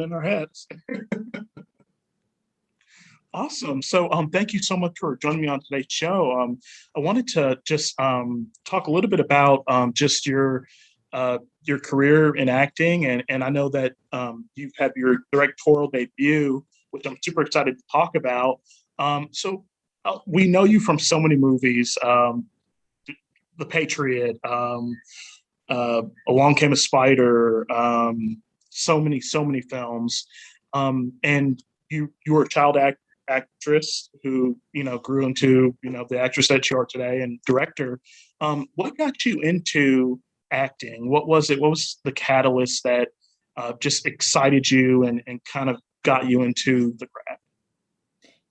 in our heads. Awesome. So, thank you so much for joining me on today's show. I wanted to just talk a little bit about just your career in acting, and I know that you have your directorial debut, which I'm super excited to talk about. We know you from so many movies, The Patriot, Along Came a Spider, so many films, and you were a actress who grew into the actress that you are today and director. What got you into acting? What was it? What was the catalyst that just excited you and kind of got you into the craft?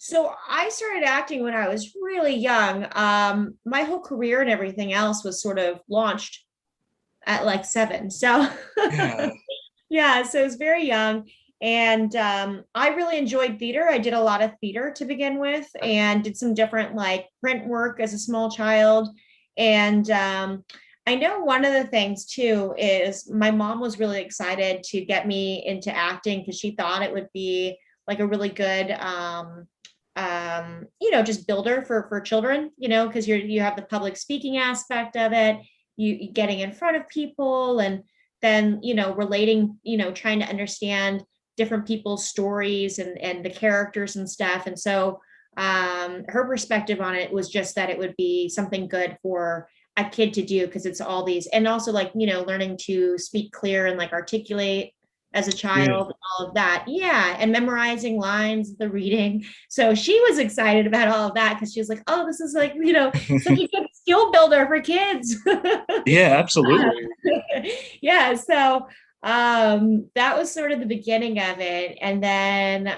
So I started acting when I was really young. My whole career and everything else was sort of launched at like 7. So Yeah, yeah, so I was very young. And I really enjoyed theater. I did a lot of theater to begin with and did some different like print work as a small child. And I know one of the things too is my mom was really excited to get me into acting because she thought it would be like a really good just builder for children, because you have the public speaking aspect of it, you getting in front of people, and then relating, trying to understand different people's stories and the characters and stuff. And so her perspective on it was just that it would be something good for a kid to do because it's all these, and also like learning to speak clear and like articulate as a yeah, child, all of that. Yeah. And memorizing lines, the reading. So she was excited about all of that because she was like, oh, this is like, such a good skill builder for kids. yeah, absolutely. Yeah. So that was sort of the beginning of it. And then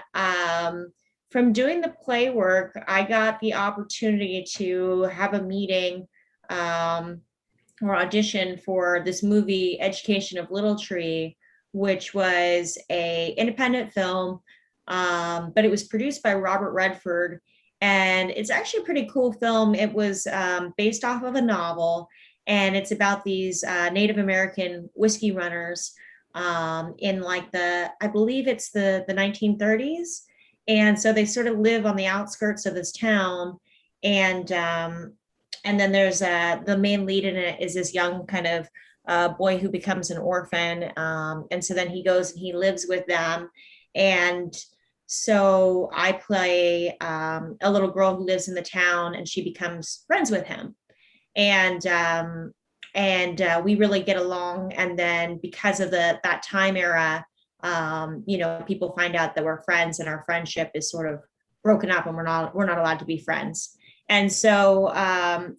from doing the play work, I got the opportunity to have a meeting or audition for this movie, Education of Little Tree, which was a independent film, but it was produced by Robert Redford. And it's actually a pretty cool film. It was based off of a novel, and it's about these Native American whiskey runners in like I believe it's the 1930s. And so they sort of live on the outskirts of this town. And and then there's the main lead in it is this young kind of boy who becomes an orphan. And so then he goes and he lives with them. And so I play a little girl who lives in the town, and she becomes friends with him. And we really get along. And then because of that time era, people find out that we're friends, and our friendship is sort of broken up, and we're not allowed to be friends. And so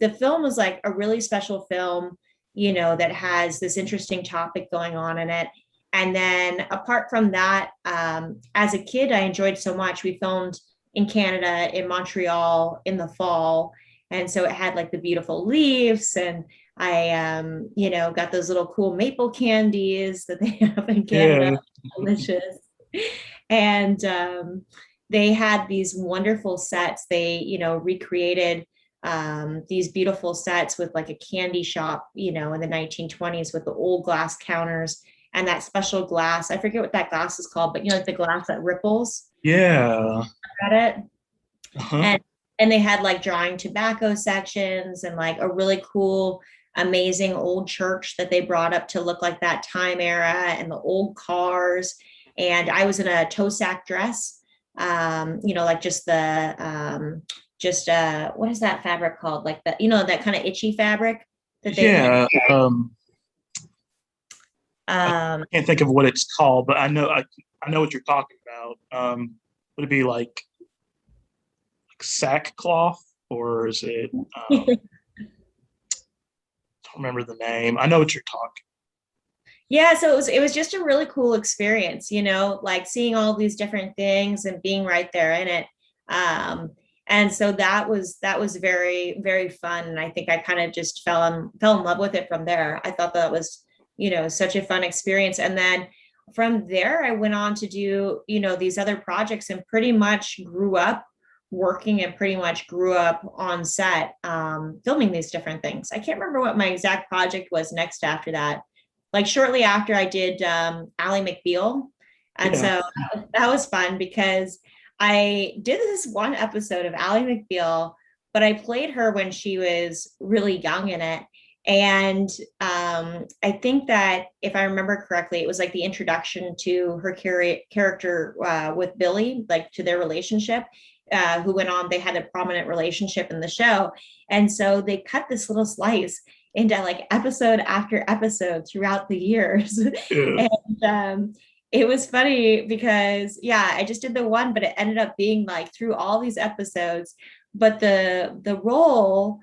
the film was like a really special film, that has this interesting topic going on in it. And then apart from that, as a kid, I enjoyed so much. We filmed in Canada, in Montreal in the fall. And so it had like the beautiful leaves, and I, got those little cool maple candies that they have in Canada. Yeah, Delicious. And they had these wonderful sets. They, recreated these beautiful sets with like a candy shop, in the 1920s with the old glass counters and that special glass. I forget what that glass is called, but like the glass that ripples yeah. at it. Uh-huh. And they had like drawing tobacco sections and like a really cool, amazing old church that they brought up to look like that time era, and the old cars. And I was in a toe sack dress, like just the what is that fabric called? Like that kind of itchy fabric that they Yeah. I um can't think of what it's called, but I know what you're talking about. Would it be like sackcloth, or is it? Don't remember the name. I know what you're talking. yeah, so it was just a really cool experience, like seeing all these different things and being right there in it. um and so that was very, very fun, and I think I kind of just fell in love with it from there. I thought that was such a fun experience. And then from there I went on to do these other projects, and pretty much grew up working and pretty much grew up on set, filming these different things. I can't remember what my exact project was next after that. Like shortly after, I did Ally McBeal, And Yeah. so that was fun because I did this one episode of Ally McBeal, but I played her when she was really young in it. And I think that if I remember correctly, it was like the introduction to her character with Billy, like to their relationship, who went on, they had a prominent relationship in the show. And so they cut this little slice into like episode after episode throughout the years. Yeah. And it was funny because yeah, I just did the one, but it ended up being like through all these episodes. But the role,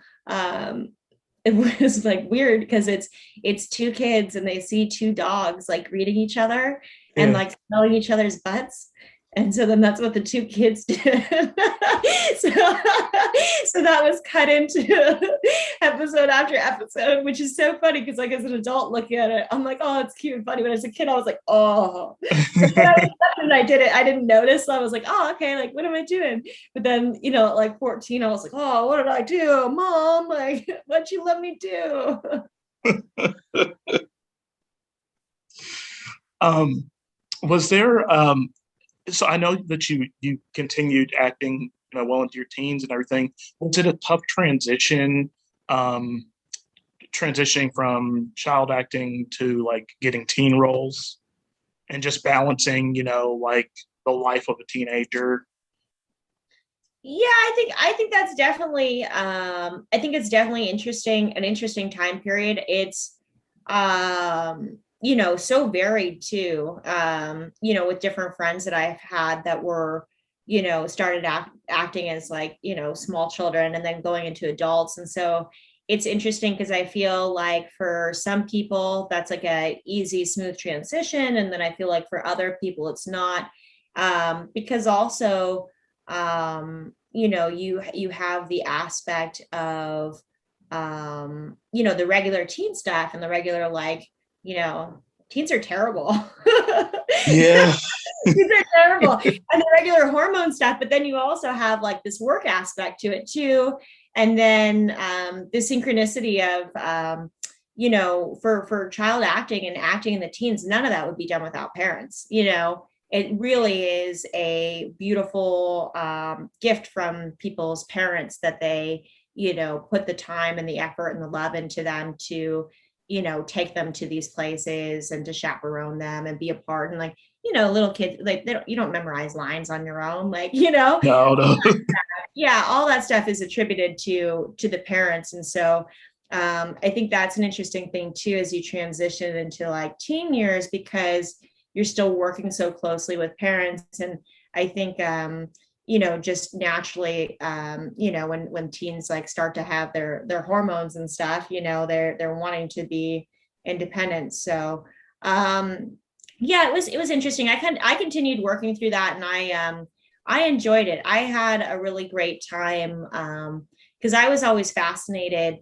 it was like weird because it's two kids and they see two dogs like greeting each other and Yeah. like smelling each other's butts. And so then that's what the two kids did. so, so that was cut into episode after episode, which is so funny because like as an adult looking at it, I'm like, oh, it's cute and funny. But as a kid, I was like, oh. But when I was and I did it, I didn't notice. So I was like, oh, okay, like what am I doing? But then, like 14, I was like, oh, what did I do? Mom, like, what'd you let me do? um, was there so I know that you continued acting, well into your teens and everything. Was it a tough transition, um, transitioning from child acting to like getting teen roles and just balancing, like the life of a teenager? Yeah, I think that's definitely I think it's definitely interesting, an interesting time period. It's so varied too. With different friends that I've had that were, started acting as like, small children and then going into adults. And so it's interesting because I feel like for some people that's like a easy, smooth transition. And then I feel like for other people it's not. Because also you have the aspect of the regular teen stuff and the regular like, teens are terrible. Yeah. Teens are terrible. And the regular hormone stuff, but then you also have like this work aspect to it too. And then the synchronicity of for child acting and acting in the teens, none of that would be done without parents. It really is a beautiful gift from people's parents that they, put the time and the effort and the love into them to, take them to these places and to chaperone them and be a part. And like, little kids, like you don't memorize lines on your own, like, No, no. yeah, all that stuff is attributed to the parents. And so I think that's an interesting thing too as you transition into like teen years because you're still working so closely with parents. And I think just naturally when teens like start to have their hormones and stuff, they're wanting to be independent. So yeah, it was interesting. I continued working through that and I enjoyed it. I had a really great time because I was always fascinated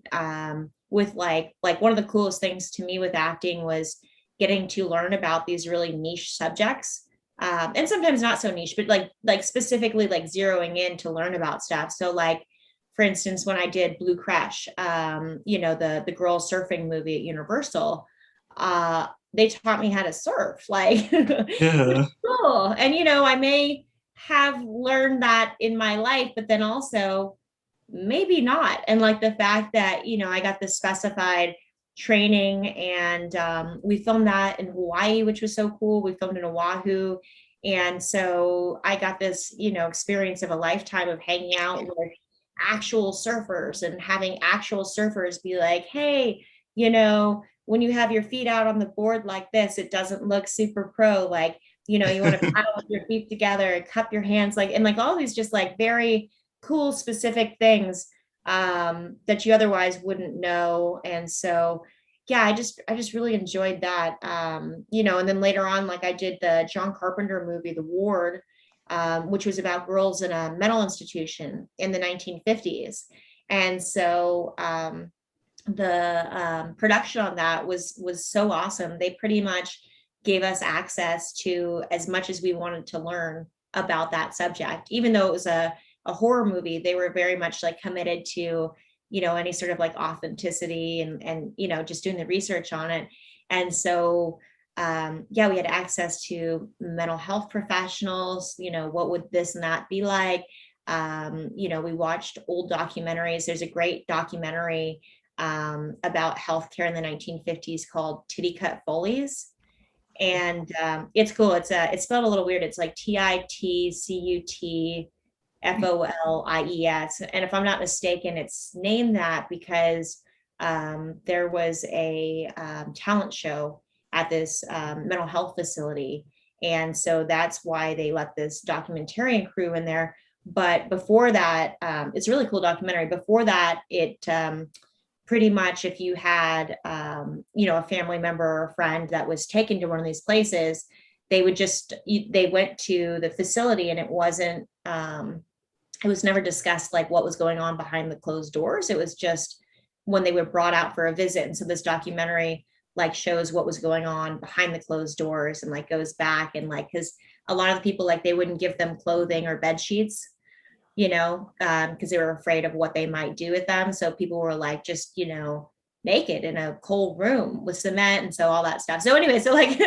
with like one of the coolest things to me with acting was getting to learn about these really niche subjects, and sometimes not so niche, but like specifically like zeroing in to learn about stuff. So like for instance, when I did Blue Crush, the girls surfing movie at Universal, they taught me how to surf, like which Yeah. is cool. And I may have learned that in my life, but then also maybe not. And like the fact that, I got this specified training and we filmed that in Hawaii, which was so cool. We filmed in Oahu. And so I got this, experience of a lifetime of hanging out with actual surfers and having actual surfers be like, hey, when you have your feet out on the board like this, it doesn't look super pro. Like, you want to paddle with your feet together and cup your hands, like, and like all these just like very cool, specific things that you otherwise wouldn't know. And so, yeah, I just really enjoyed that. And then later on, like I did the John Carpenter movie, The Ward, which was about girls in a mental institution in the 1950s. And so the production on that was so awesome. They pretty much gave us access to as much as we wanted to learn about that subject, even though it was a horror movie. They were very much like committed to any sort of like authenticity and just doing the research on it. And so yeah, we had access to mental health professionals, what would this and that be like? We watched old documentaries. There's a great documentary about healthcare in the 1950s called Titty Cut Follies. And it's cool. It's spelled a little weird. It's like TITCUTFOLIES. And if I'm not mistaken, it's named that because there was a talent show at this mental health facility. And so that's why they let this documentarian crew in there. But before that, it's a really cool documentary. Before that, it pretty much if you had a family member or a friend that was taken to one of these places, they went to the facility, and it was never discussed like what was going on behind the closed doors. It was just when they were brought out for a visit. And so this documentary like shows what was going on behind the closed doors, and like goes back, and like, because a lot of the people, like, they wouldn't give them clothing or bed sheets, because they were afraid of what they might do with them. So people were like just, naked in a cold room with cement, and so all that stuff. So anyway, so like,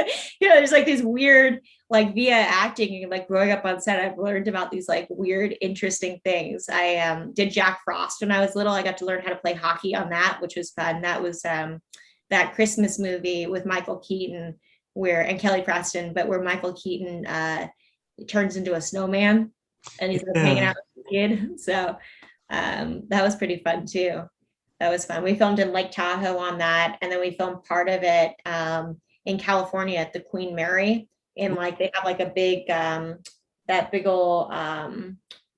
there's like these weird, like via acting and like growing up on set, I've learned about these like weird, interesting things. I did Jack Frost when I was little. I got to learn how to play hockey on that, which was fun. That was that Christmas movie with Michael Keaton and Kelly Preston, but where Michael Keaton turns into a snowman and he's hanging out with the kid. So that was pretty fun too. That was fun. We filmed in Lake Tahoe on that, and then we filmed part of it in California at the Queen Mary. And like they have like a big that big old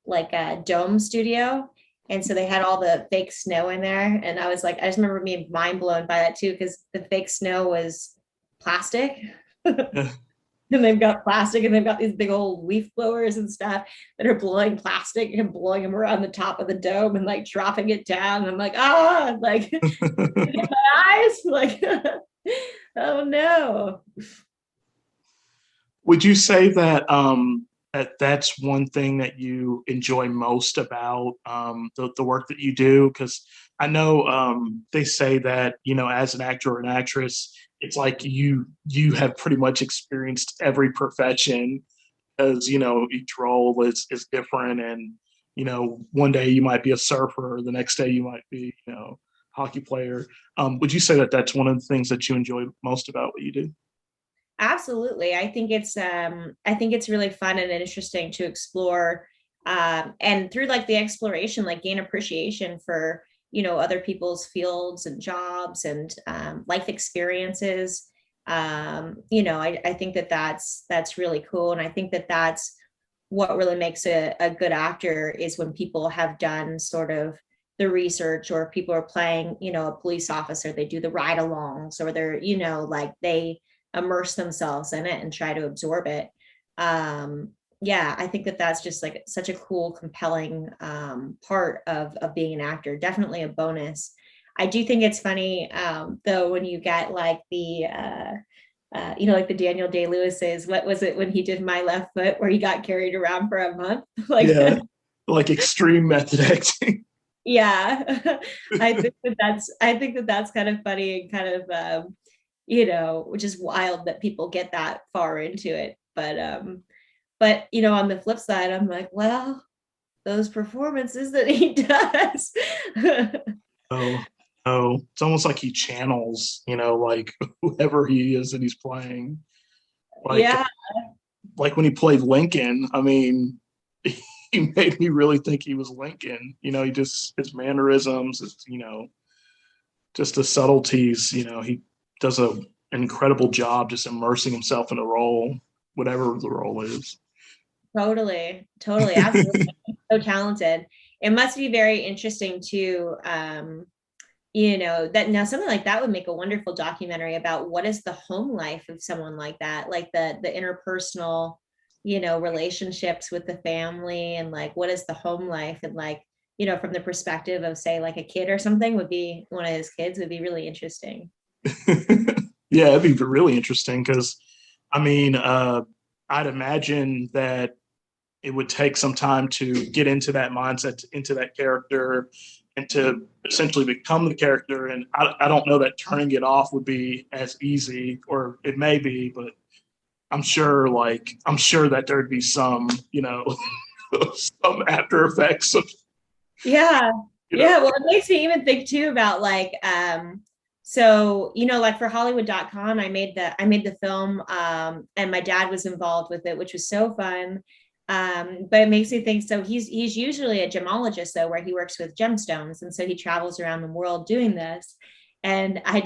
like a dome studio. And so they had all the fake snow in there. And I was like, I just remember being mind blown by that too, because the fake snow was plastic. And they've got plastic, and they've got these big old leaf blowers and stuff that are blowing plastic and blowing them around the top of the dome and like dropping it down. And I'm like, like my eyes, like, oh no. Would you say that that's one thing that you enjoy most about the work that you do? Because I know they say that, as an actor or an actress, it's like you have pretty much experienced every profession, as each role is different, and one day you might be a surfer, the next day you might be hockey player. Would you say that that's one of the things that you enjoy most about what you do? Absolutely. I think it's really fun and interesting to explore, and through like the exploration, like gain appreciation for, other people's fields and jobs and life experiences. I think that that's really cool. And I think that that's what really makes a good actor, is when people have done sort of the research, or people are playing, a police officer, they do the ride alongs, or they're, like they immerse themselves in it and try to absorb it. Yeah, I think that that's just like such a cool, compelling part of being an actor. Definitely a bonus. I do think it's funny, though, when you get like like the Daniel Day-Lewis's, what was it when he did My Left Foot, where he got carried around for a month? Like, yeah, like extreme method acting. Yeah, I think that that's kind of funny, and kind of which is wild that people get that far into it. But on the flip side, I'm like, well, those performances that he does. Oh, oh, it's almost like he channels, like whoever he is that he's playing. Like, Yeah, like when he played Lincoln, I mean, he made me really think he was Lincoln. He just his mannerisms, just the subtleties. He does an incredible job just immersing himself in a role, whatever the role is. totally, absolutely. So talented. It must be very interesting too. That now something like that would make a wonderful documentary about what is the home life of someone like that, like the interpersonal, relationships with the family, and like what is the home life, and like, from the perspective of, say, like a kid or something, would be one of his kids, would be really interesting. Yeah, it'd be really interesting because, I mean, I'd imagine that it would take some time to get into that mindset, into that character, and to essentially become the character. And I don't know that turning it off would be as easy, or it may be, but I'm sure that there'd be some, some after effects of, Yeah. you know, Yeah. Well, it makes me even think too about like, so, like for Hollywood.com, I made the film, and my dad was involved with it, which was so fun. But it makes me think, so he's usually a gemologist though, where he works with gemstones. And so he travels around the world doing this. And I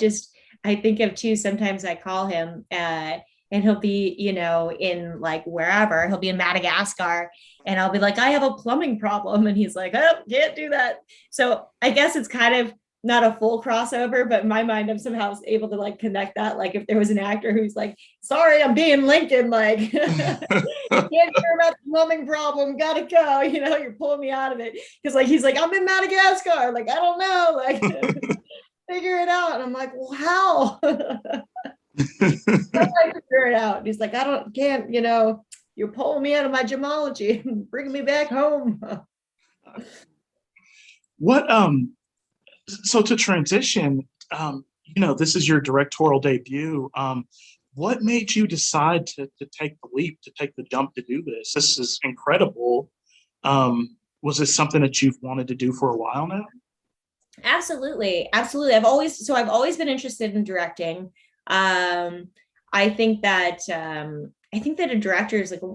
think of too, sometimes I call him, and he'll be, in like wherever, he'll be in Madagascar, and I'll be like, I have a plumbing problem. And he's like, oh, can't do that. So I guess it's kind of not a full crossover, but in my mind, I'm somehow able to like connect that. Like if there was an actor who's like, sorry, I'm being Lincoln, like, can't hear about the plumbing problem, gotta go, you're pulling me out of it. Because like he's like, I'm in Madagascar, like, I don't know, like figure it out. And I'm like, well, how? How do I figure it out? And he's like, can't, you're pulling me out of my gemology and bringing me back home. what, so to transition, this is your directorial debut. What made you decide to take the leap, to take the jump to do this? This is incredible. Was this something that you've wanted to do for a while now? Absolutely. Absolutely. I've always been interested in directing. Um, I think that a director is like a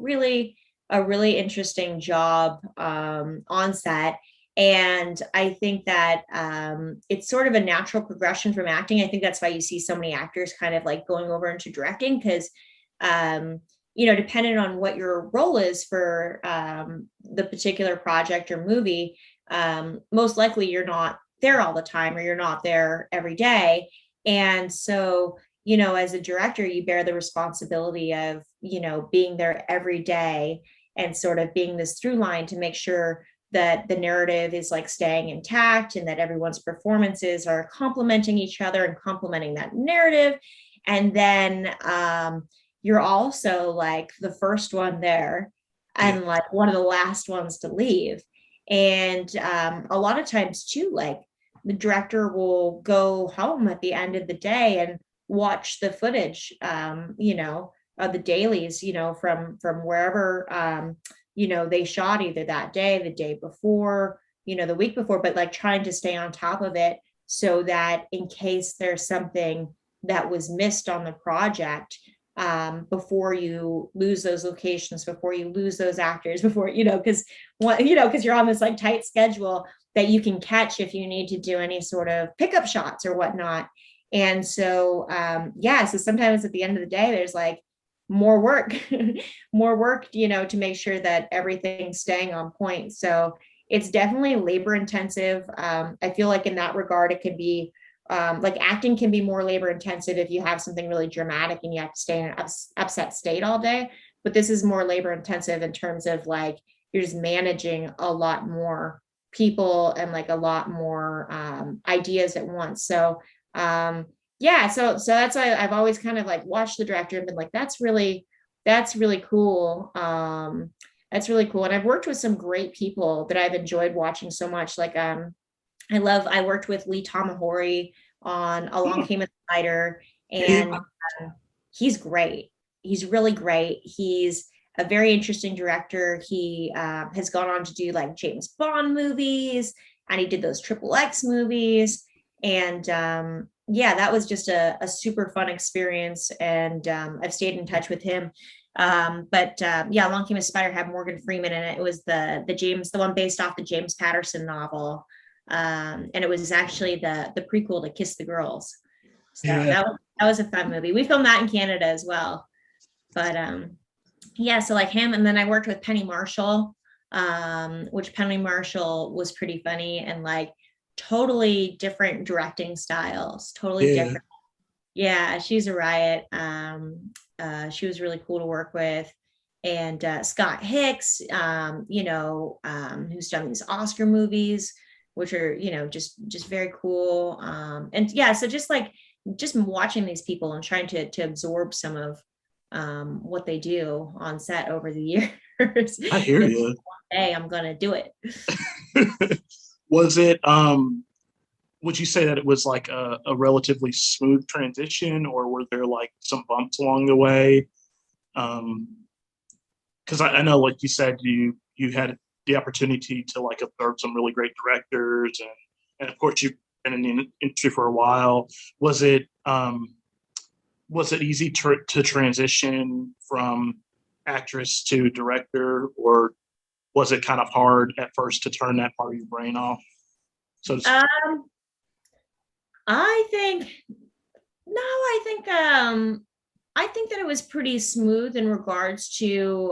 really interesting job on set. And I think that it's sort of a natural progression from acting. I think that's why you see so many actors kind of like going over into directing, because depending on what your role is for the particular project or movie, most likely you're not there all the time, or you're not there every day. And so, as a director, you bear the responsibility of, being there every day and sort of being this through line to make sure that the narrative is like staying intact, and that everyone's performances are complementing each other and complementing that narrative. And then you're also like the first one there, Yeah. and like one of the last ones to leave. And a lot of times too, like the director will go home at the end of the day and watch the footage, of the dailies, from wherever, they shot either that day, the day before, the week before, but like trying to stay on top of it so that in case there's something that was missed on the project, before you lose those locations, before you lose those actors, before, because you're on this like tight schedule, that you can catch if you need to do any sort of pickup shots or whatnot. And so, so sometimes at the end of the day, there's like more work, more work, to make sure that everything's staying on point. So it's definitely labor intensive. I feel like in that regard, it could be like acting can be more labor intensive if you have something really dramatic and you have to stay in an upset state all day. But this is more labor intensive in terms of like you're just managing a lot more people and like a lot more ideas at once. So so that's why I've always kind of like watched the director and been like, that's really cool. That's really cool. And I've worked with some great people that I've enjoyed watching so much. Like I worked with Lee Tamahori on Along Came a Spider, and Yeah. he's great. He's really great. He's a very interesting director. He has gone on to do like James Bond movies, and he did those Triple X movies. And that was just a super fun experience. And I've stayed in touch with him. Along Came a Spider had Morgan Freeman in it. It was the one based off the James Patterson novel. And it was actually the prequel to Kiss the Girls. So Yeah. that was a fun movie. We filmed that in Canada as well. But so like him, and then I worked with Penny Marshall, which Penny Marshall was pretty funny, and like totally different directing styles, totally Yeah. different. Yeah, she's a riot. She was really cool to work with. And Scott Hicks, who's done these Oscar movies, which are, just very cool. So just watching these people and trying to absorb some of what they do on set over the years. I hear you. Hey, I'm gonna do it. Was it would you say that it was like a relatively smooth transition, or were there like some bumps along the way? Um, because I know, like you said, you had the opportunity to like observe some really great directors, and of course you've been in the industry for a while. Was it was it easy to transition from actress to director, or was it kind of hard at first to turn that part of your brain off, so to speak? Um, I think no, I think that it was pretty smooth in regards to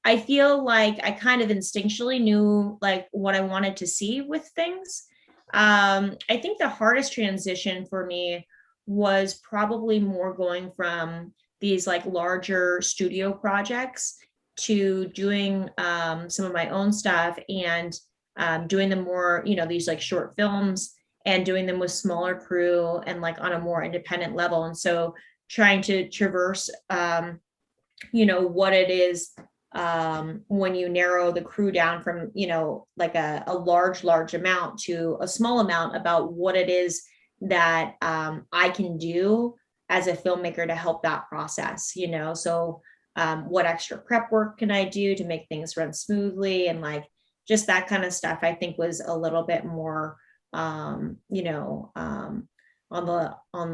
I feel like I kind of instinctually knew like what I wanted to see with things. I think the hardest transition for me was probably more going from these like larger studio projects to doing some of my own stuff and doing the more, you know, these like short films and doing them with smaller crew and like on a more independent level. And so trying to traverse, you know, what it is when you narrow the crew down from, you know, like a large amount to a small amount about what it is that I can do as a filmmaker to help that process, you know? So what extra prep work can I do to make things run smoothly? And like just that kind of stuff, I think was a little bit more you know, on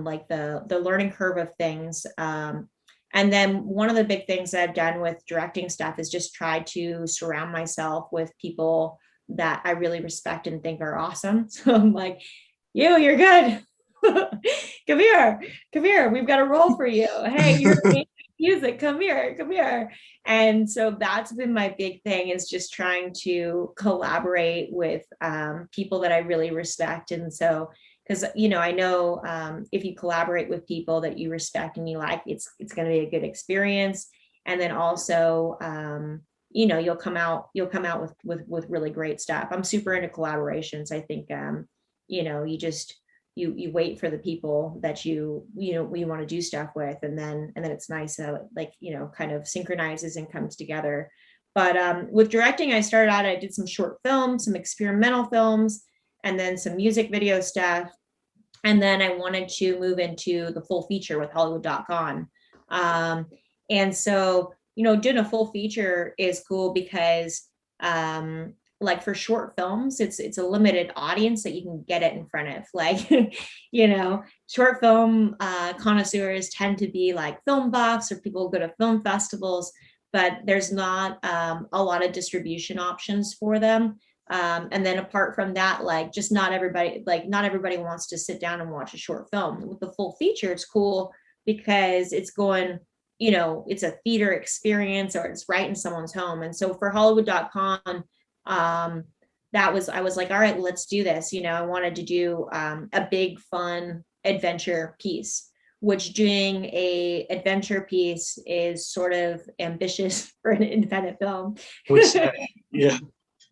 like the learning curve of things. And then one of the big things that I've done with directing stuff is just try to surround myself with people that I really respect and think are awesome. So I'm like, you're good. Come here, come here. We've got a role for you. Hey, you're music. Come here, come here. And so that's been my big thing is just trying to collaborate with people that I really respect. And so, because you know, I know if you collaborate with people that you respect and you like, it's going to be a good experience. And then also, you know, you'll come out with really great stuff. I'm super into collaborations. I think, you know, you wait for the people that you know you want to do stuff with, and then it's nice like you know kind of synchronizes and comes together. But with directing, I started out, I did some short films, some experimental films, and then some music video stuff, and then I wanted to move into the full feature with Hollywood.com. And so you know doing a full feature is cool because like for short films it's a limited audience that you can get it in front of, like you know short film connoisseurs tend to be like film buffs or people who go to film festivals, but there's not a lot of distribution options for them. And then apart from that, like just not everybody wants to sit down and watch a short film. With the full feature it's cool because it's going, you know, it's a theater experience or it's right in someone's home. And so for Hollywood.com, that was, I was like, all right, let's do this. You know, I wanted to do a big fun adventure piece, which doing a adventure piece is sort of ambitious for an independent film. Would say, yeah.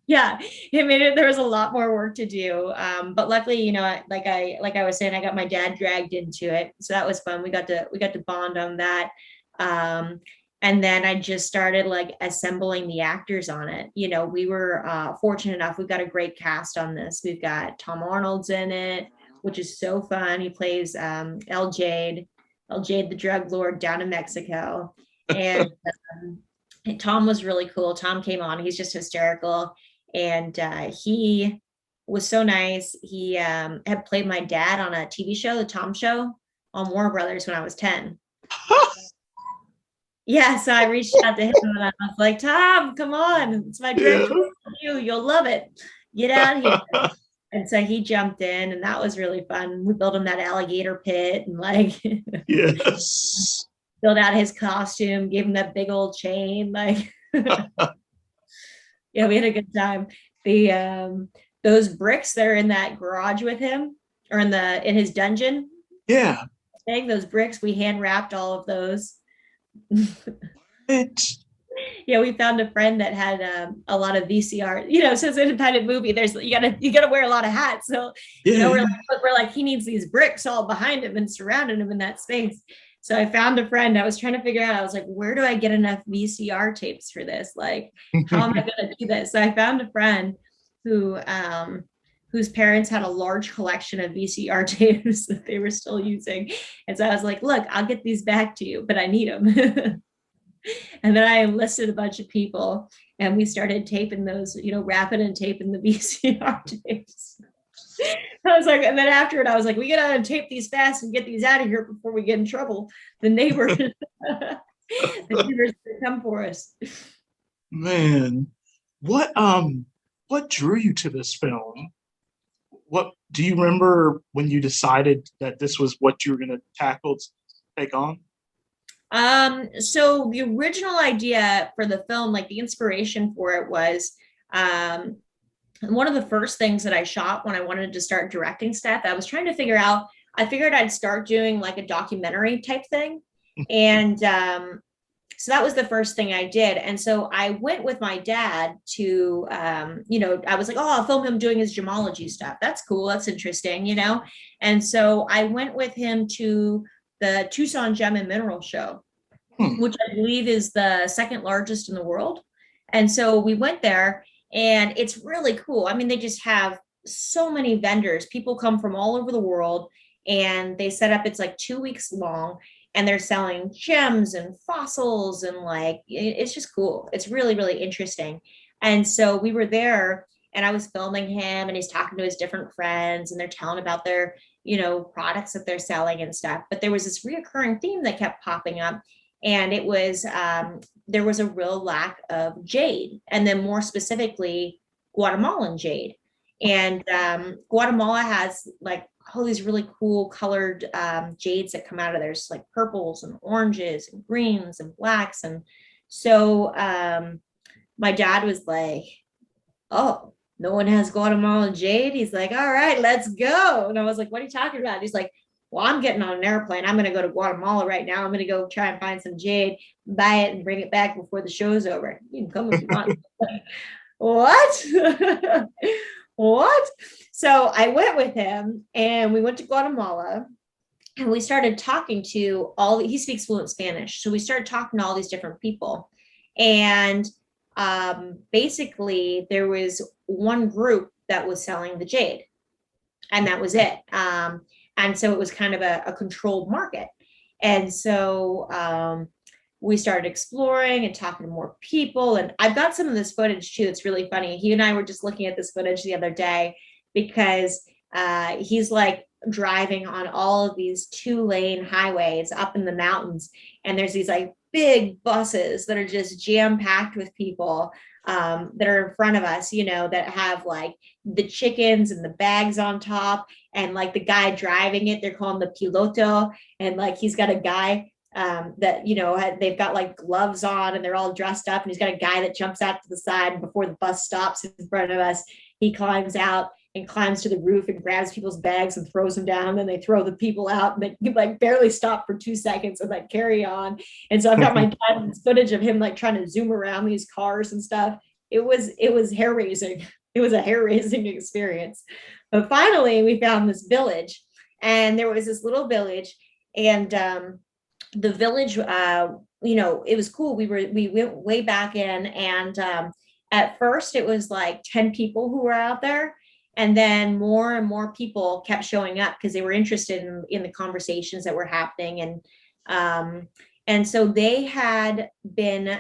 Yeah, it made it, there was a lot more work to do, but luckily, you know, like I was saying, I got my dad dragged into it, so that was fun. We got to bond on that. Um, and then I just started like assembling the actors on it. You know, we were fortunate enough, we've got a great cast on this. We've got Tom Arnold's in it, which is so fun. He plays El Jade the drug lord down in Mexico. And Tom was really cool. Tom came on, he's just hysterical, and he was so nice. He had played my dad on a TV show, the Tom Show, on Warner Brothers when I was 10. Yeah, so I reached out to him and I was like, Tom, come on, it's my direct Yeah. you'll love it. Get out here. And so he jumped in, and that was really fun. We built him that alligator pit and like Yes. built out his costume, gave him that big old chain. Like, yeah, we had a good time. The those bricks that are in that garage with him, or in his dungeon Yeah. thing, those bricks, we hand wrapped all of those. It, Yeah, we found a friend that had a lot of VCR. You know, so it's an independent movie. There's you gotta wear a lot of hats. So you yeah, know, yeah. we're like he needs these bricks all behind him and surrounding him in that space. So I found a friend. I was trying to figure out. I was like, where do I get enough VCR tapes for this? Like, how am I gonna do this? So I found a friend who whose parents had a large collection of VCR tapes that they were still using. And so I was like, look, I'll get these back to you, but I need them. And then I enlisted a bunch of people and we started taping those, wrapping and taping the VCR tapes. I was like, and then after it, I was like, we gotta tape these fast and get these out of here before we get in trouble. The neighbors, the neighbors come for us. Man, what what drew you to this film? What do you remember when you decided that this was what you were going to tackle, take on? So the original idea for the film, like the inspiration for it was um one of the first things that I shot when I wanted to start directing stuff. I was trying to figure out, I figured I'd start doing like a documentary type thing. And so that was the first thing I did. And so I went with my dad to, I was like, oh, I'll film him doing his gemology stuff. That's cool. That's interesting. And so I went with him to the Tucson Gem and Mineral Show, Hmm. which I believe is the second largest in the world. And so we went there and it's really cool. I mean, they just have so many vendors. People come from all over the world and they set up, it's like 2 weeks long and they're selling gems and fossils and like, it's just cool. It's really, really interesting. And so we were there and I was filming him and he's talking to his different friends and they're telling about their, products that they're selling and stuff. But there was this reoccurring theme that kept popping up and it was there was a real lack of jade, and then more specifically, Guatemalan jade. And Guatemala has like all these really cool colored jades that come out of there. There's like purples and oranges and greens and blacks. And so my dad was like, oh, no one has Guatemalan jade. He's like, all right, let's go. And I was like, what are you talking about? He's like, well, I'm getting on an airplane. I'm going to go to Guatemala right now. I'm going to go try and find some jade, buy it, and bring it back before the show's over. You can come if you want. What? What? So I went with him and we went to Guatemala and we started talking to he speaks fluent Spanish. So we started talking to all these different people. And basically, there was one group that was selling the jade, and that was it. And so it was kind of a controlled market. And so we started exploring and talking to more people. And I've got some of this footage too. It's really funny. He and I were just looking at this footage the other day because he's like driving on all of these 2-lane highways up in the mountains. And there's these like big buses that are just jam packed with people that are in front of us, that have like the chickens and the bags on top. And like the guy driving it, they're calling the piloto. And like he's got a guy that, they've got like gloves on and they're all dressed up. And he's got a guy that jumps out to the side. And before the bus stops in front of us, he climbs out and climbs to the roof and grabs people's bags and throws them down. Then they throw the people out and they like barely stop for 2 seconds and like carry on. And so I've got my dad's footage of him like trying to zoom around these cars and stuff. It was hair raising. It was a hair raising experience. But finally we found this village and there was this little village and the village, it was cool. We went way back in and at first it was like 10 people who were out there. And then more and more people kept showing up because they were interested in the conversations that were happening. And so they had been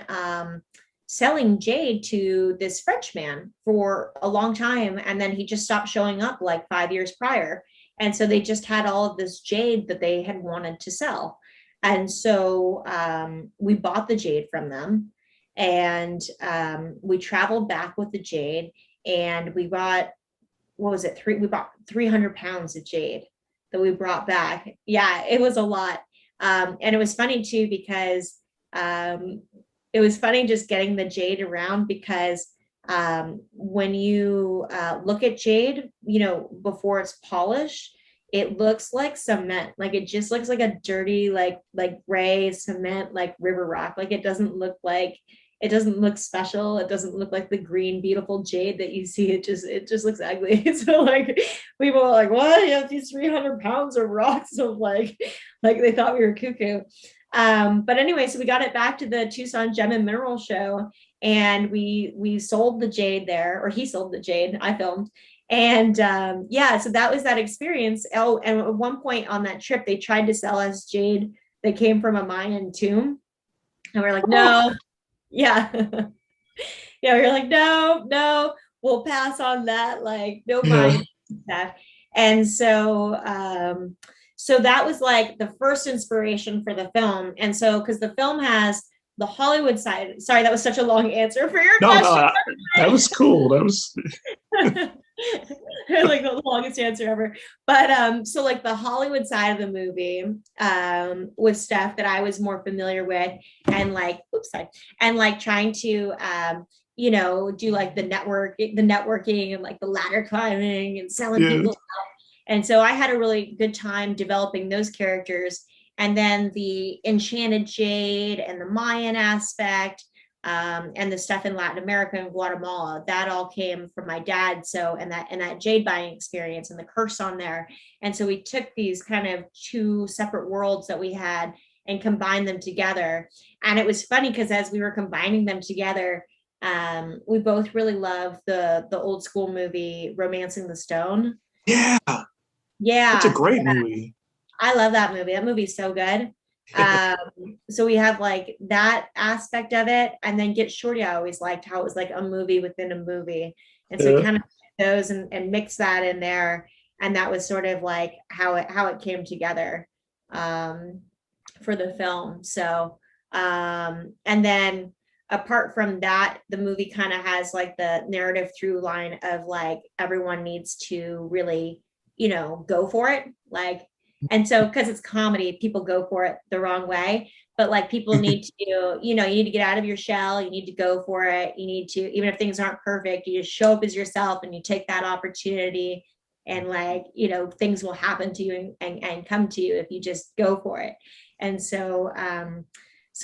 selling jade to this French man for a long time. And then he just stopped showing up like 5 years prior. And so they just had all of this jade that they had wanted to sell. And so we bought the jade from them and we traveled back with the jade and we bought, what was it? We bought 300 pounds of jade that we brought back. Yeah, it was a lot. And it was funny too, because it was funny just getting the jade around because when you look at jade, before it's polished, it looks like cement. Like it just looks like a dirty, like gray cement, like river rock. Like it doesn't look special. It doesn't look like the green, beautiful jade that you see. It just looks ugly. So like people are like, what? You have these 300 pounds of rocks of like they thought we were cuckoo. But anyway, so we got it back to the Tucson Gem and Mineral Show and we sold the jade there, or he sold the jade. I filmed, and yeah, so that was that experience. Oh, and at one point on that trip, they tried to sell us jade that came from a Mayan tomb, and we're like, Oh, no, yeah, yeah, we are like, no, no, we'll pass on that. Like, no yeah. Mayan stuff. And so that was like the first inspiration for the film. And so, because the film has the Hollywood side. Sorry, that was such a long answer for your No, no, question. that was cool. That was Like the longest answer ever. But so like the Hollywood side of the movie was stuff that I was more familiar with, and like, oops, sorry, and like trying to do like the networking and like the ladder climbing and selling yeah, people. And so I had a really good time developing those characters. And then the Enchanted Jade and the Mayan aspect, and the stuff in Latin America and Guatemala, that all came from my dad. So, and that jade buying experience and the curse on there. And so we took these kind of two separate worlds that we had and combined them together. And it was funny because as we were combining them together, we both really love the old school movie Romancing the Stone. yeah. That's a Yeah, great movie. I love that movie. That movie's so good. So we have like that aspect of it, and then Get Shorty. I always liked how it was like a movie within a movie, and so we Yeah, kind of those and mix that in there, and that was sort of like how it came together um, for the film. So and then apart from that, the movie kind of has like the narrative through line of like everyone needs to really go for it, like, and so because it's comedy, people go for it the wrong way. But like people need to, you need to get out of your shell. You need to go for it. You need to, even if things aren't perfect, you just show up as yourself and you take that opportunity. And like, things will happen to you and come to you if you just go for it. And so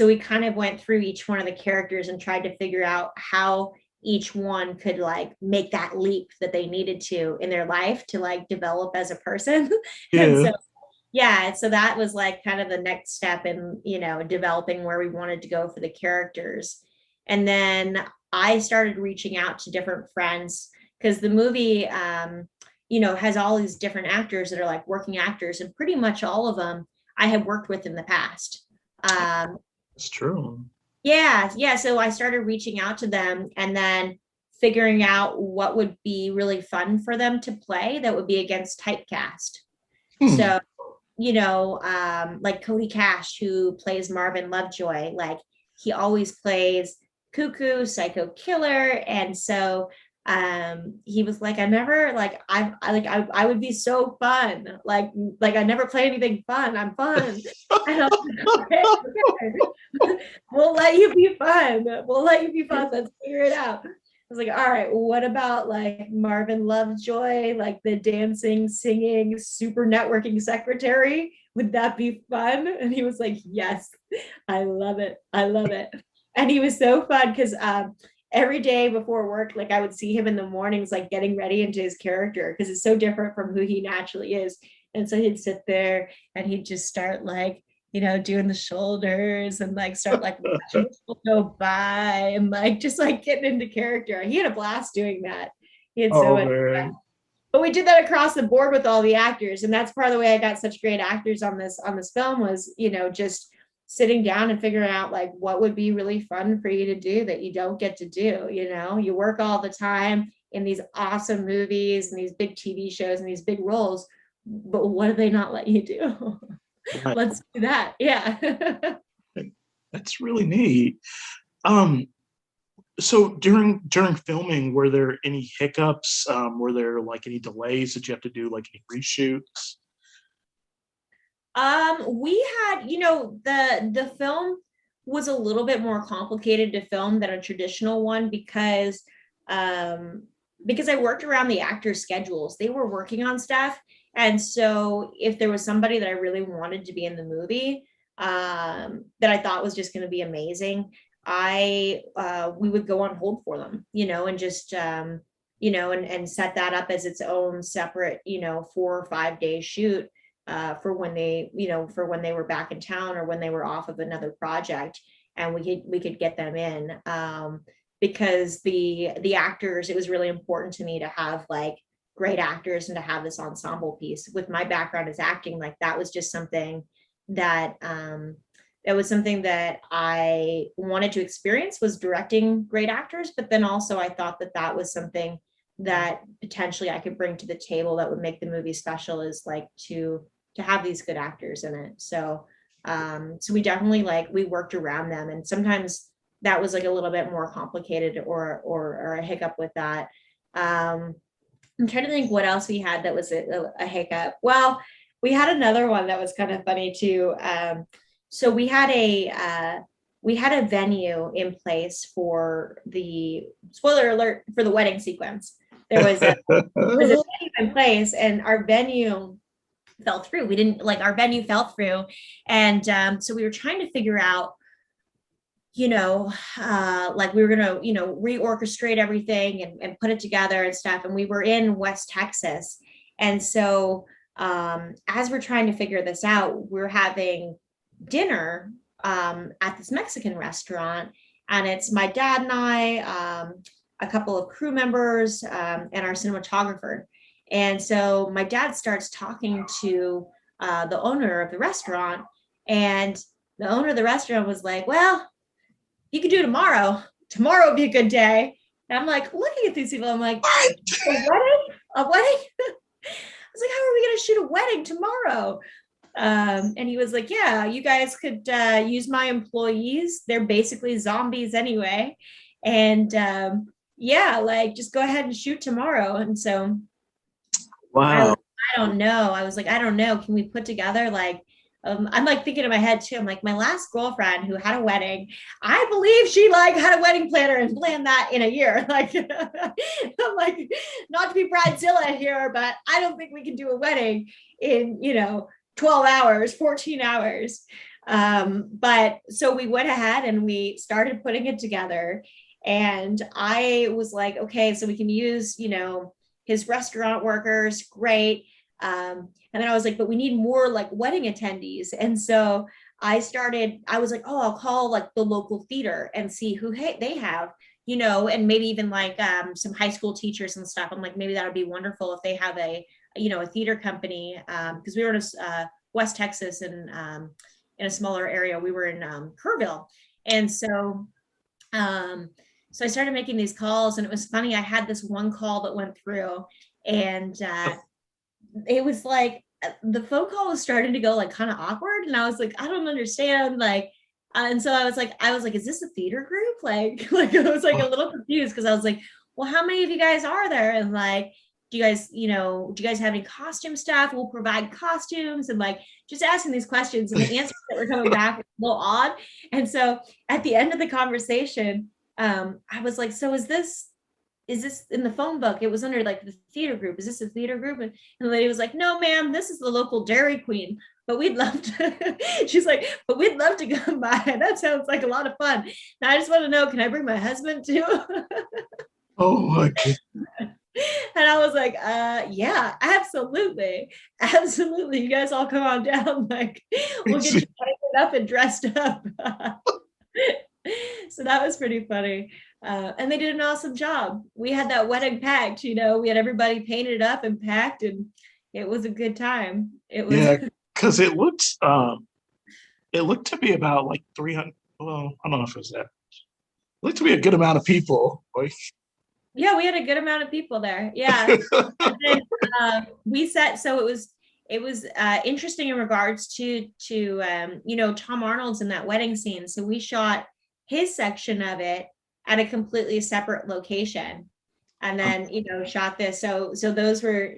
we kind of went through each one of the characters and tried to figure out how each one could like make that leap that they needed to in their life to like develop as a person. And yeah, so yeah, so that was like kind of the next step in developing where we wanted to go for the characters. And then I started reaching out to different friends because the movie has all these different actors that are like working actors, and pretty much all of them I had worked with in the past. um, it's true. yeah. So I started reaching out to them and then figuring out what would be really fun for them to play that would be against typecast. Hmm. So, like Cody Cash, who plays Marvin Lovejoy, like he always plays cuckoo, psycho killer. And so he was like, I never like I would be so fun. Like I never play anything fun. I'm fun. And I was like, okay, okay. We'll let you be fun. We'll let you be fun. Let's figure it out. I was like, all right, what about like Marvin Lovejoy, like the dancing, singing, super networking secretary? Would that be fun? And he was like, yes, I love it. I love it. And he was so fun because every day before work, like I would see him in the mornings, like getting ready into his character because it's so different from who he naturally is. And so he'd sit there and he'd just start like, doing the shoulders and like start like watching people go by and like just like getting into character. He had a blast doing that. He had so Oh much man. fun. But we did that across the board with all the actors, and that's part of the way I got such great actors on this film was just sitting down and figuring out like what would be really fun for you to do that you don't get to do. You work all the time in these awesome movies and these big TV shows and these big roles, but what do they not let you do? Right. Let's do that. Yeah. That's really neat. Um, so during filming, were there any hiccups? Were there like any delays that you have to do, like any reshoots? We had, the film was a little bit more complicated to film than a traditional one um because I worked around the actors' schedules. They were working on stuff. And so if there was somebody that I really wanted to be in the movie, that I thought was just going to be amazing, I we would go on hold for them, and just and set that up as its own separate, 4 or 5 day shoot for when they were back in town or when they were off of another project, and we could get them in. because the actors, it was really important to me to have like great actors and to have this ensemble piece. With my background as acting, like that was just something that it was something that I wanted to experience, was directing great actors. But then also I thought that that was something that potentially I could bring to the table that would make the movie special, is like to have these good actors in it. So we definitely like, we worked around them, and sometimes that was like a little bit more complicated, or a hiccup with that. I'm trying to think what else we had that was a hiccup. Well, we had another one that was kind of funny too. So we had a venue in place for the, spoiler alert, for the wedding sequence. There was a venue in place, and our venue fell through. We didn't like, our venue fell through, and so we were trying to figure out, like we were gonna, reorchestrate everything and put it together and stuff. And we were in West Texas, and so as we're trying to figure this out, we're having dinner at this Mexican restaurant, and it's my dad and I, a couple of crew members, and our cinematographer. And so my dad starts talking to the owner of the restaurant, and the owner of the restaurant was like, "Well, you could do tomorrow. Tomorrow would be a good day." And I'm like looking at these people. I'm like, a wedding? A wedding? I was like, how are we going to shoot a wedding tomorrow? And he was like, yeah, you guys could use my employees. They're basically zombies anyway. And yeah, like just go ahead and shoot tomorrow. And so Wow. I don't know. I was like, I don't know. Can we put together like, I'm like thinking in my head too. I'm like, my last girlfriend who had a wedding, I believe she like had a wedding planner and planned that in a year. Like, I'm like, not to be bridezilla here, but I don't think we can do a wedding in, 12 hours, 14 hours. But so we went ahead and we started putting it together. And I was like, okay, so we can use, his restaurant workers, great. And then I was like, but we need more like wedding attendees. And so I was like, oh, I'll call like the local theater and see who they have, and maybe even like some high school teachers and stuff. I'm like, maybe that would be wonderful if they have a theater company, because we were in West Texas, and in a smaller area. We were in Kerrville. And so I started making these calls, and it was funny. I had this one call that went through, and it was like the phone call was starting to go like kind of awkward, and I was like, I don't understand, like, and so I was like, is this a theater group? Like I was like a little confused, because I was like, well, how many of you guys are there? And like, do you guys have any costume staff? We'll provide costumes, and like just asking these questions, and the answers that were coming back were a little odd. And so at the end of the conversation, I was like, so is this in the phone book? It was under like the theater group. Is this a theater group? And the lady was like, no, ma'am, this is the local Dairy Queen, but we'd love to, she's like, but we'd love to come by. That sounds like a lot of fun. Now I just want to know, can I bring my husband too? Oh my God. And I was like, yeah, absolutely. Absolutely. You guys all come on down. Like, we'll get you tightened up and dressed up. So that was pretty funny. And they did an awesome job. We had that wedding packed, we had everybody painted up and packed, and it was a good time. It was, Yeah, because it looked to be about like 300. Well, I don't know if it was that. It looked to be a good amount of people. Like, yeah, we had a good amount of people there. Yeah. And then we set, so it was interesting in regards to Tom Arnold's in that wedding scene. So we shot his section of it at a completely separate location, and then shot this. So those were,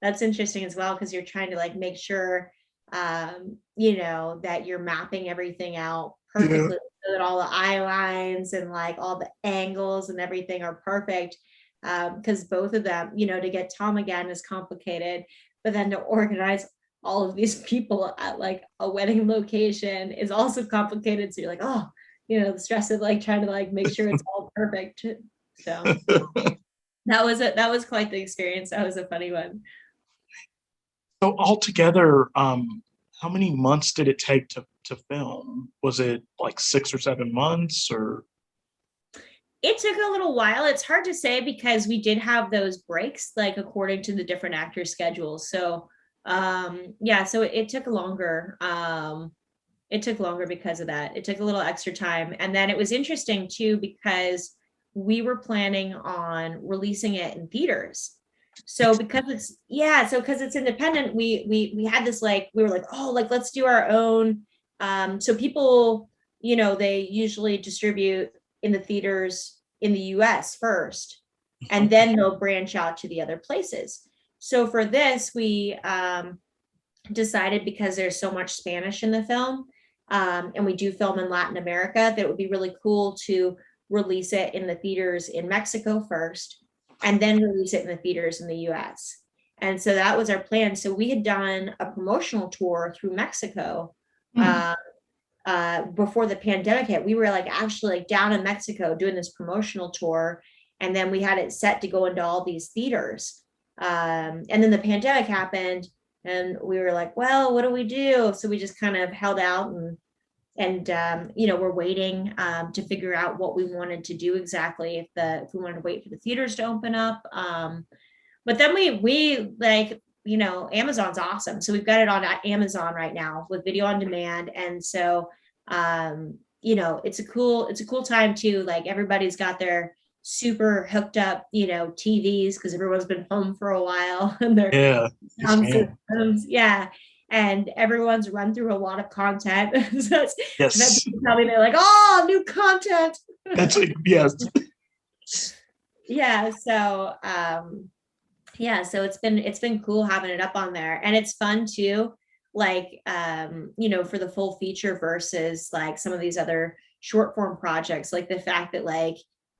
that's interesting as well, because you're trying to like make sure that you're mapping everything out perfectly, yeah, so that all the eye lines and like all the angles and everything are perfect, because both of them, to get Tom again is complicated, but then to organize all of these people at like a wedding location is also complicated. So you're like, oh, the stress of like trying to like make sure it's all perfect. So that was quite the experience. That was a funny one. So altogether, how many months did it take to film? Was it like 6 or 7 months, or? It took a little while. It's hard to say because we did have those breaks, like according to the different actors' schedules. So, yeah, so it took longer. It took longer because of that. It took a little extra time. And then it was interesting too, because we were planning on releasing it in theaters. So because it's yeah, so because it's independent, we had this like we were like, oh, like let's do our own. So people, they usually distribute in the theaters in the US first, and then they'll branch out to the other places. So for this, we decided because there's so much Spanish in the film, and we do film in Latin America, that it would be really cool to release it in the theaters in Mexico first, and then release it in the theaters in the US. And so that was our plan. So we had done a promotional tour through Mexico Hmm. before the pandemic hit. We were like actually like down in Mexico doing this promotional tour, and then we had it set to go into all these theaters. And then the pandemic happened, and we were like, well, what do we do? So we just kind of held out, and we're waiting to figure out what we wanted to do exactly, if we wanted to wait for the theaters to open up. But then we like, Amazon's awesome. So we've got it on Amazon right now with video on demand. And so it's a cool time too. Like everybody's got their super hooked up, TVs, because everyone's been home for a while and their Yeah. Yes, sound ma'am. systems. Yeah. And everyone's run through a lot of content. So I've had Yes. people tell me they're like, oh, new content. That's yes. Yeah. So it's been cool having it up on there, and it's fun too, like for the full feature versus like some of these other short form projects, like the fact that like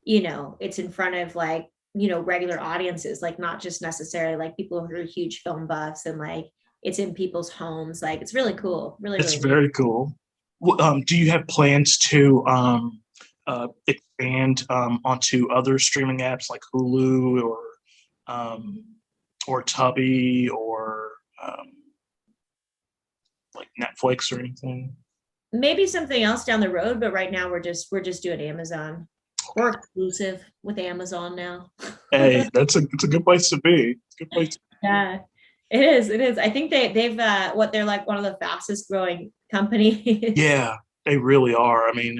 it's in front of like regular audiences, like not just necessarily like people who are huge film buffs, and like it's in people's homes. Like it's really cool, really It's really neat. very cool. Do you have plans to expand onto other streaming apps like Hulu um, or Tubi or um, like Netflix or anything? Maybe something else down the road, but right now we're just doing Amazon. We're exclusive with Amazon now. Hey, it's a good place to be. It's a good place. Yeah, it is. It is. I think they've what they're like one of the fastest growing companies. Yeah, they really are. I mean,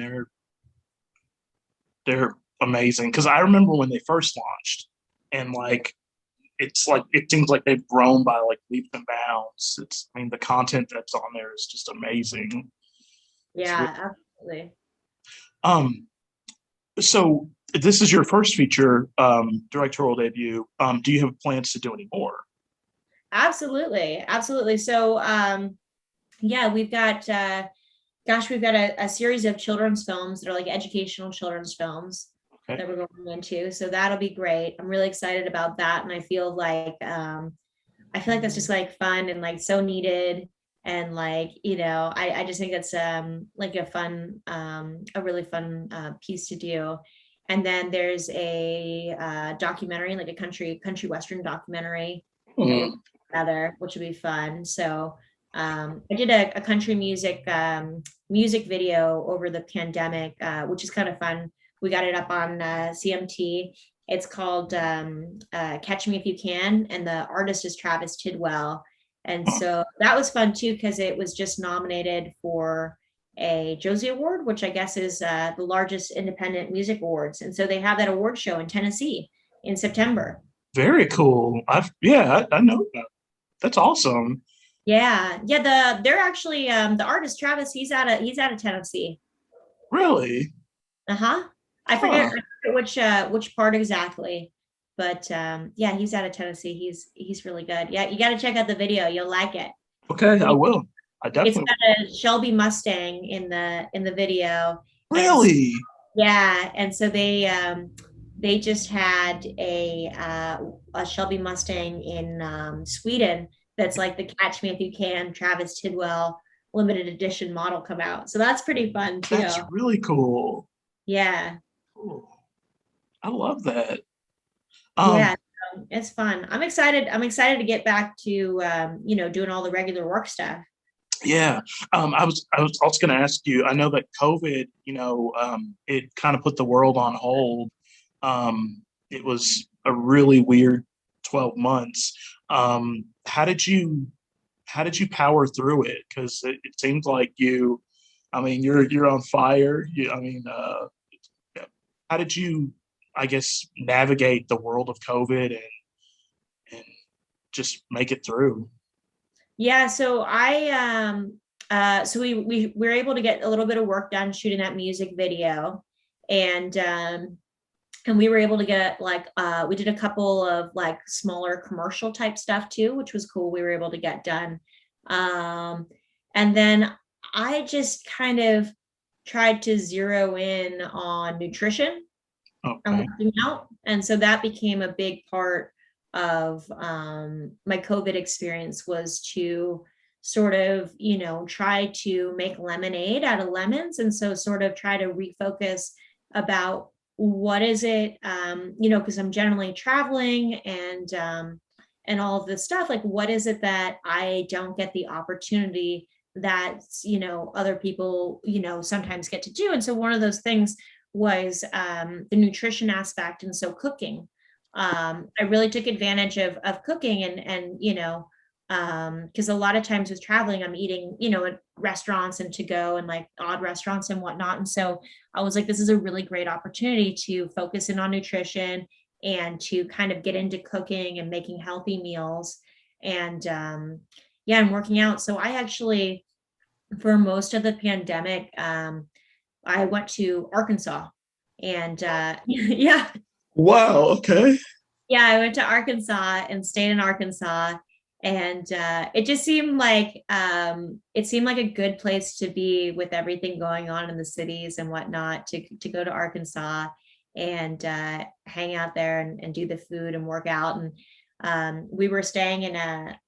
they're amazing because I remember when they first launched, and like it seems like they've grown by like leaps and bounds. I mean, the content that's on there is just amazing. It's really, Yeah, absolutely. um. So this is your first feature directorial debut. Do you have plans to do any more? Absolutely. Absolutely. So yeah, we've got a series of children's films that are like educational children's films Okay. that we're going into. So that'll be great. I'm really excited about that. And I feel like that's just like fun and like so needed. And like, I just think it's like a really fun piece to do. And then there's a documentary, like a country western documentary that we're Hmm. putting together, which would be fun. So I did a country music video over the pandemic, which is kind of fun. We got it up on CMT. It's called Catch Me If You Can, and the artist is Travis Tidwell. And so that was fun too, because it was just nominated for a Josie Award, which I guess is the largest independent music awards. And so they have that award show in Tennessee in September. Very cool. I know that. That's awesome. Yeah, yeah. They're actually the artist Travis. He's out of Tennessee. Really? Uh-huh. I Huh. forget which part exactly, but yeah, he's out of Tennessee. He's really good. Yeah, you got to check out the video. You'll like it. Okay, I It- will. I It's definitely. got a Shelby Mustang in the video, and Really? yeah, and so they just had a Shelby Mustang in Sweden that's like the Catch Me If You Can Travis Tidwell limited edition model come out. So that's pretty fun too. That's really cool. Yeah. Cool. I love that. Yeah, Um, it's fun. I'm excited. I'm excited to get back to doing all the regular work stuff. Yeah, I was also going to ask you. I know that COVID, it kind of put the world on hold. It was a really weird 12 months. How did you power through it? Because it seems like I mean, you're on fire. Yeah. How did you, I guess, navigate the world of COVID and just make it through? Yeah, so we were able to get a little bit of work done shooting that music video, and we were able to get like we did a couple of like smaller commercial type stuff too, which was cool. We were able to get done. Um and then I just kind of tried to zero in on nutrition and Okay. working out. And so that became a big part of my COVID experience, was to sort of, try to make lemonade out of lemons. And so sort of try to refocus about what is it, because I'm generally traveling and all of this stuff, like what is it that I don't get the opportunity that, other people, sometimes get to do. And so one of those things was the nutrition aspect. And so cooking, I really took advantage of cooking and because a lot of times with traveling, I'm eating, at restaurants and to go and like odd restaurants and whatnot. And so I was like, this is a really great opportunity to focus in on nutrition and to kind of get into cooking and making healthy meals. And yeah, and working out. So I actually, for most of the pandemic, I went to Arkansas and yeah, Wow. Okay. yeah, I went to Arkansas and stayed in Arkansas. And it just seemed like a good place to be with everything going on in the cities and whatnot, to go to Arkansas and hang out there and do the food and work out. And we were staying in a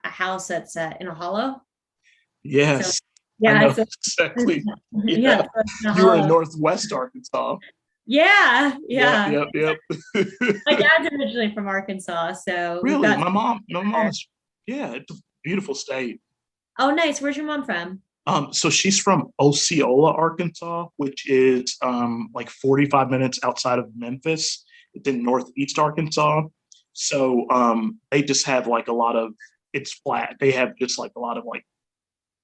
house that's in a hollow. So Yes, I yeah, know so exactly. yeah, Yeah, so it's in a you were in hollow. Northwest Arkansas. Yeah, Yep, yeah. yep, yep. My dad's originally from Arkansas, so we've Really, got my mom there. is. Yeah, it's a beautiful state. Oh, nice. Where's your mom from? So she's from Osceola, Arkansas, which is like 45 minutes outside of Memphis. It's in northeast Arkansas. So they just have like a lot of, it's flat. They have just like a lot of like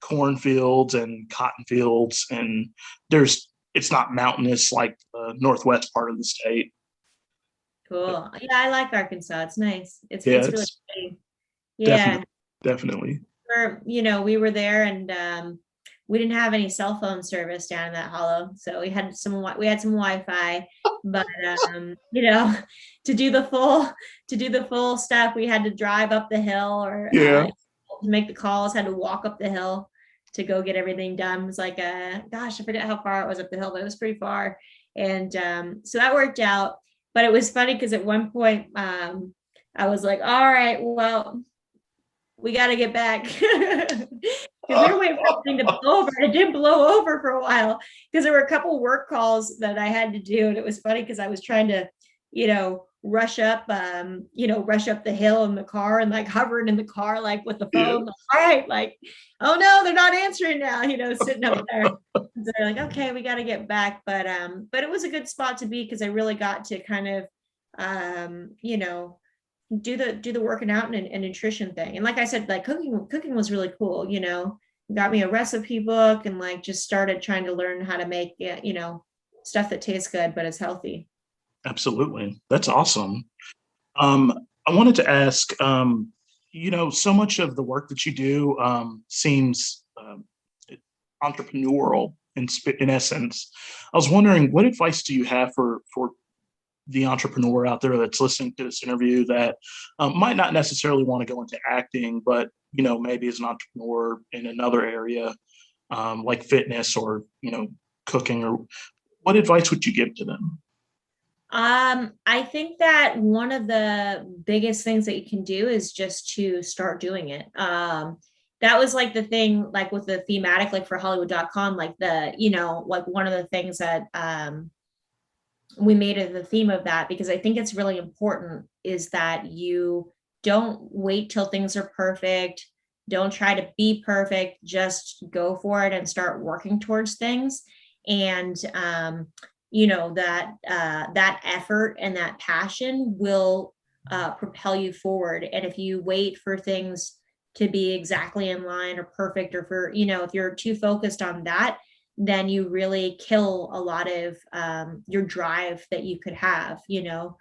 cornfields and cotton fields, and it's not mountainous like the northwest part of the state. But Cool. Yeah, I like Arkansas. It's nice. yeah, It's really it's pretty. definitely Yeah. definitely. We were there and we didn't have any cell phone service down in that hollow. So we had some Wi-Fi, but to do the full stuff, we had to drive up the hill or Yeah. to make the calls, had to walk up the hill to go get everything done. It was like gosh, I forget how far it was up the hill, but it was pretty far. And so that worked out. But it was funny because at one point I was like, all right, well, we got to get back because we were waiting for the thing to blow over. It didn't blow over for a while because there were a couple work calls that I had to do, and it was funny because I was trying to, rush up the hill in the car and like hovering in the car, like with the Yeah. phone. Like, all right, like, oh no, they're not answering now. Sitting up there. So they're like, okay, we got to get back, but it was a good spot to be because I really got to kind of, um, you know do the working out and nutrition thing. And like I said, like cooking was really cool, got me a recipe book and like just started trying to learn how to make it, stuff that tastes good but is healthy. Absolutely. That's awesome. Um, I wanted to ask, so much of the work that you do seems entrepreneurial in essence. I was wondering, what advice do you have for the entrepreneur out there that's listening to this interview that might not necessarily want to go into acting, but maybe is an entrepreneur in another area like fitness or cooking, or what advice would you give to them? I think that one of the biggest things that you can do is just to start doing it. That was like the thing, like with the thematic, like for Hollywood.com, like like one of the things that we made it the theme of that, because I think it's really important is that you don't wait till things are perfect. Don't try to be perfect. Just go for it and start working towards things. And that effort and that passion will propel you forward. And if you wait for things to be exactly in line or perfect, or for, if you're too focused on that, then you really kill a lot of your drive that you could have. You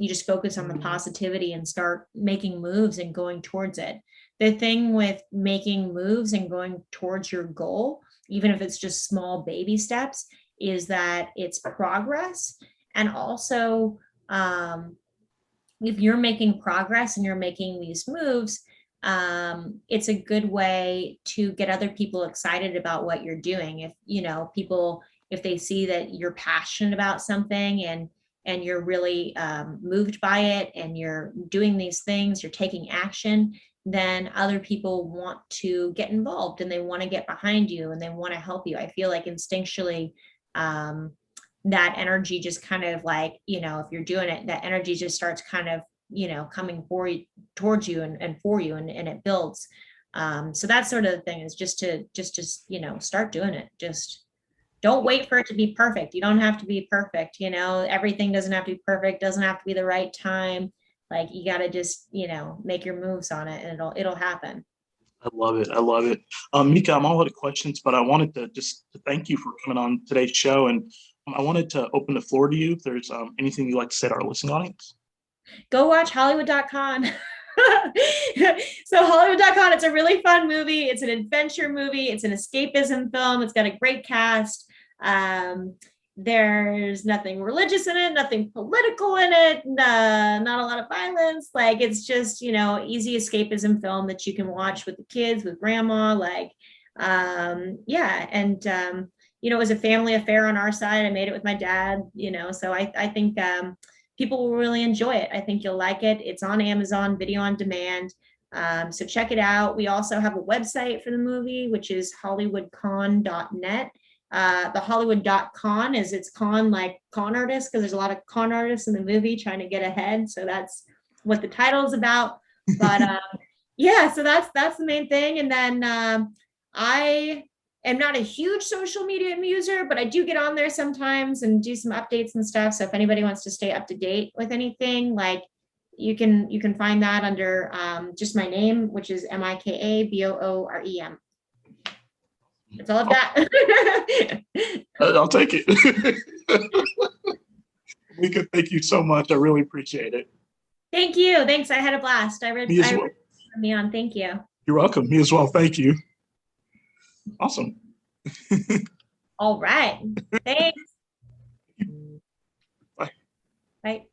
just focus on the positivity and start making moves and going towards it. The thing with making moves and going towards your goal, even if it's just small baby steps, is that it's progress. And also, if you're making progress and you're making these moves, it's a good way to get other people excited about what you're doing. If they see that you're passionate about something, and you're really moved by it, and you're doing these things, you're taking action, then other people want to get involved, and they want to get behind you, and they want to help you. I feel like instinctually, that energy just kind of like, if you're doing it, that energy just starts kind of, coming towards you and for you, and it builds. So that's sort of the thing, is just to start doing it. Just don't wait for it to be perfect. You don't have to be perfect. Everything doesn't have to be perfect, doesn't have to be the right time. Like, you got to just, make your moves on it, and it'll happen. I love it. I love it. Mika, I'm all out of questions, but I wanted to thank you for coming on today's show. And I wanted to open the floor to you if there's anything you'd like to say to our listening audience. Go watch Hollywood.com. So Hollywood.com, it's a really fun movie. It's an adventure movie. It's an escapism film. It's got a great cast. There's nothing religious in it, nothing political in it, not a lot of violence. Like, it's just, easy escapism film that you can watch with the kids, with grandma. Like, yeah. And, it was a family affair on our side. I made it with my dad, so I think people will really enjoy it. I think you'll like it. It's on Amazon Video on Demand. So check it out. We also have a website for the movie, which is hollywoodcon.net. The Hollywood.con is, it's con like con artists, because there's a lot of con artists in the movie trying to get ahead. So that's what the title is about. But yeah, so that's the main thing. And then I am not a huge social media user, but I do get on there sometimes and do some updates and stuff. So if anybody wants to stay up to date with anything, like, you can find that under just my name, which is MikaBoorem. That's all I've got. I'll take it. Mika, thank you so much. I really appreciate it. Thank you. Thanks. I had a blast. Me as well. Me on. Thank you. You're welcome. Me as well. Thank you. Awesome. All right. Thanks. Bye. Bye.